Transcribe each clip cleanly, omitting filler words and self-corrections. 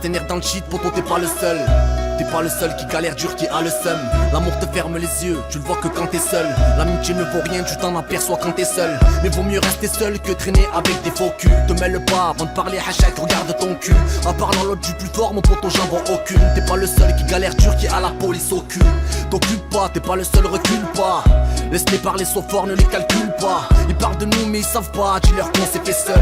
partenaire dans le shit, poto t'es pas le seul. T'es pas le seul qui galère dur, qui a le seum. L'amour te ferme les yeux, tu le vois que quand t'es seul. L'amitié ne vaut rien, tu t'en aperçois quand t'es seul. Mais vaut mieux rester seul que traîner avec des faux culs. Te mêle pas avant de parler, hachak, regarde ton cul. À part l'autre du plus fort, mon poteau j'en vois aucune. T'es pas le seul qui galère dur, qui a la police au cul. T'occupe pas, t'es pas le seul, recule pas. Laisse-les parler so fort, ne les calcule pas. Ils parlent de nous mais ils savent pas, dis-leur qu'on s'est fait seul.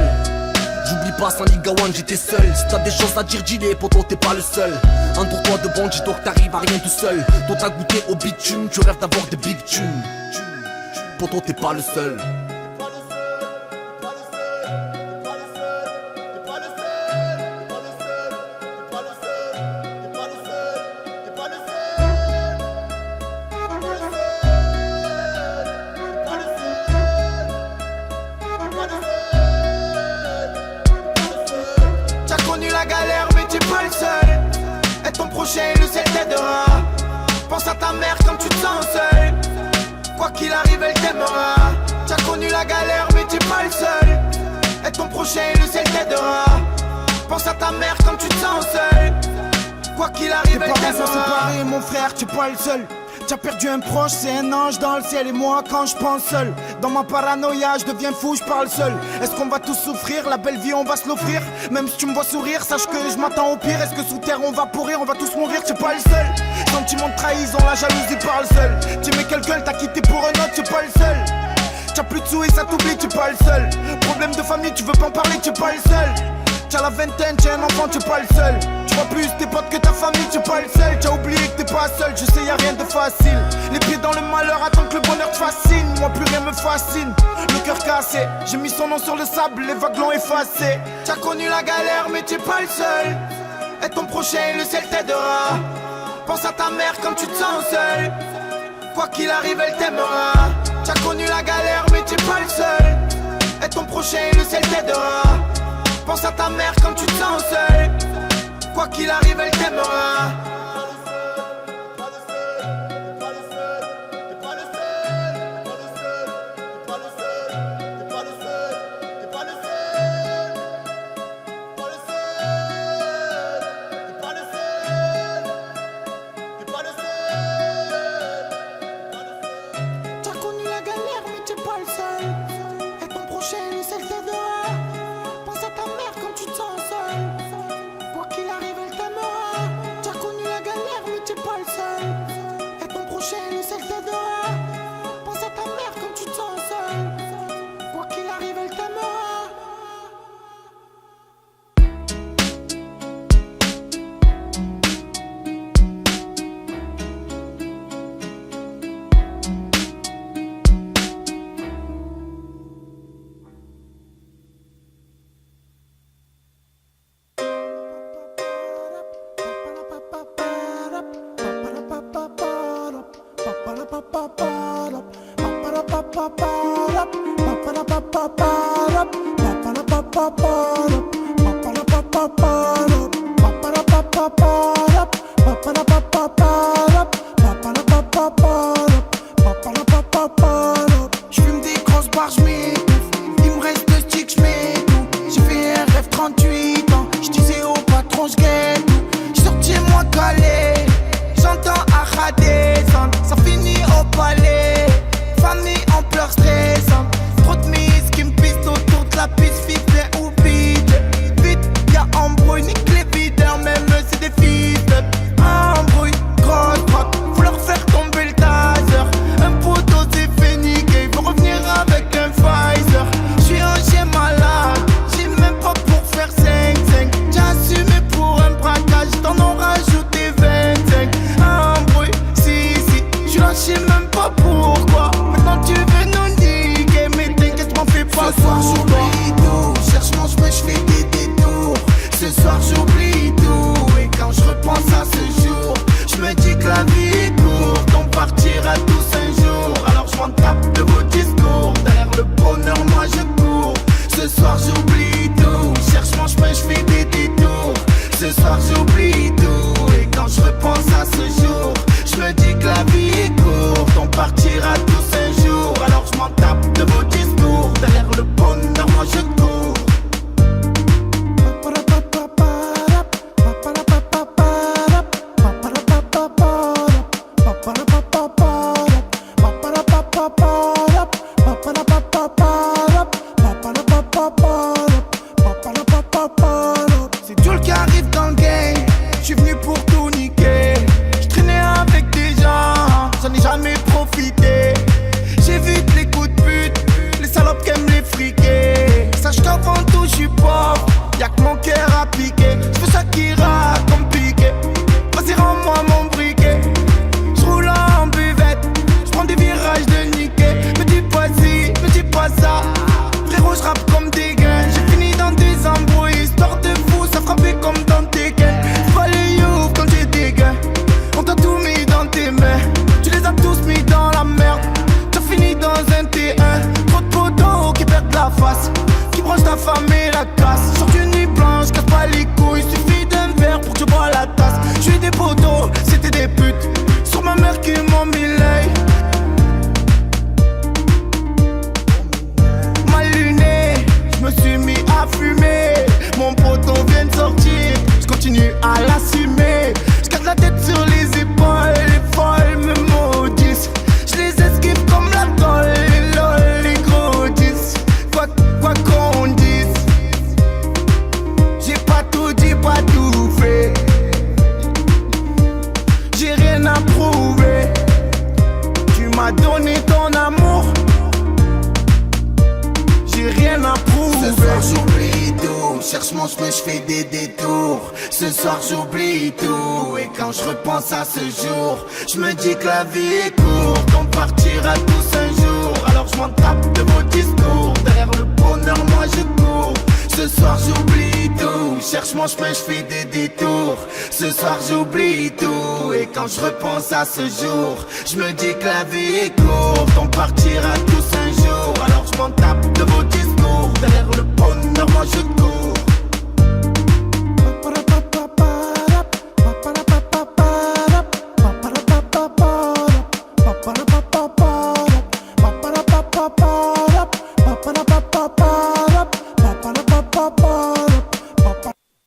J'oublie pas, sans Ligawan j'étais seul. Si t'as des choses à dire, dis-les, poto t'es pas le seul. Entoure-toi de bon, dis-toi que t'arrives à rien tout seul. Toi t'as goûté au bitume, tu rêves d'avoir des big tunes. Poto t'es pas le seul. Le ciel t'aidera. Pense à ta mère quand tu te sens seul. Quoi qu'il arrive elle t'aimera. T'as connu la galère mais t'es pas le seul. Et ton prochain le ciel t'aidera. Pense à ta mère quand tu te sens seul. Quoi qu'il arrive elle t'aimera. Tes parents sont séparés mon frère, t'es pas le seul. T'as perdu un proche, c'est un ange dans le ciel. Et moi quand je pense seul, dans ma paranoïa je deviens fou, je parle seul. Est-ce qu'on va tous souffrir, la belle vie on va se l'offrir. Même si tu me vois sourire, sache que je m'attends au pire. Est-ce que sous terre on va pourrir, on va tous mourir, t'es pas le seul. Sentiment de trahison, la jalousie parle seul. T'aimais quelqu'un, t'as quitté pour un autre, t'es pas le seul. T'as plus de sous et ça t'oublie, t'es pas le seul. Problème de famille, tu veux pas en parler, t'es pas le seul. T'as la vingtaine, t'es un enfant, t'es pas le seul. Tu vois plus tes potes que ta famille, t'es pas le seul. T'as oublié que t'es pas seul, je sais y'a rien de facile. Les pieds dans le malheur, attends que le bonheur te fascine. Moi plus rien me fascine, le cœur cassé. J'ai mis son nom sur le sable, les vagues l'ont effacé. T'as connu la galère mais t'es pas le seul. Et ton prochain, le ciel t'aidera. Pense à ta mère quand tu te sens seul. Quoi qu'il arrive elle t'aimera. T'as connu la galère mais t'es pas le seul. Et ton prochain, le ciel t'aidera. Pense à ta mère quand tu te sens seul. Quoi qu'il arrive elle t'aimera. J'fume des grosses barres, j'm'étouffe. Il me reste 2 sticks, j'm'étouffe. J'ai fait un rêve 38 ans. J'disais au patron, j'guette. J'sortis moi calé. J'entends Acha descendre. Ça finit au palais. Famille en pleurs stressantes. Trop de mises qui me pistent autour de la piste. Ficelé ou vide. Vite, y'a embrouille, nique les videurs. Même c'est des fils de embrouille. Grosse drogue, faut leur faire tomber le taser. Un poteau s'est fait niquer. Faut revenir avec un Pfizer. J'suis un chien malade. J'ai même pas pour faire 5-5. J'ai assumé pour un braquage. T'en ont rajouté 25. Embrouille, si, j'suis là, j'sais même pas pourquoi. Maintenant tu veux nous niquer. assumer. J'garde la tête sur les épaules, les folles me maudissent. Je les esquive comme la colle, les lol, les gros 10. Quoi qu'on dise, j'ai pas tout dit, pas tout fait. J'ai rien à prouver. Tu m'as donné ton amour, j'ai rien à prouver. Ce soir j'oublie tout, cherche mon chemin, j'fais des détours. Ce soir j'oublie tout, et quand je repense à ce jour, je me dis que la vie est courte, on partira tous un jour. Alors je m'en tape de vos discours, derrière le bonheur moi je cours. Ce soir j'oublie tout, cherche mon chemin, j'fais des détours. Ce soir j'oublie tout, et quand je repense à ce jour, je me dis que la vie est courte, on partira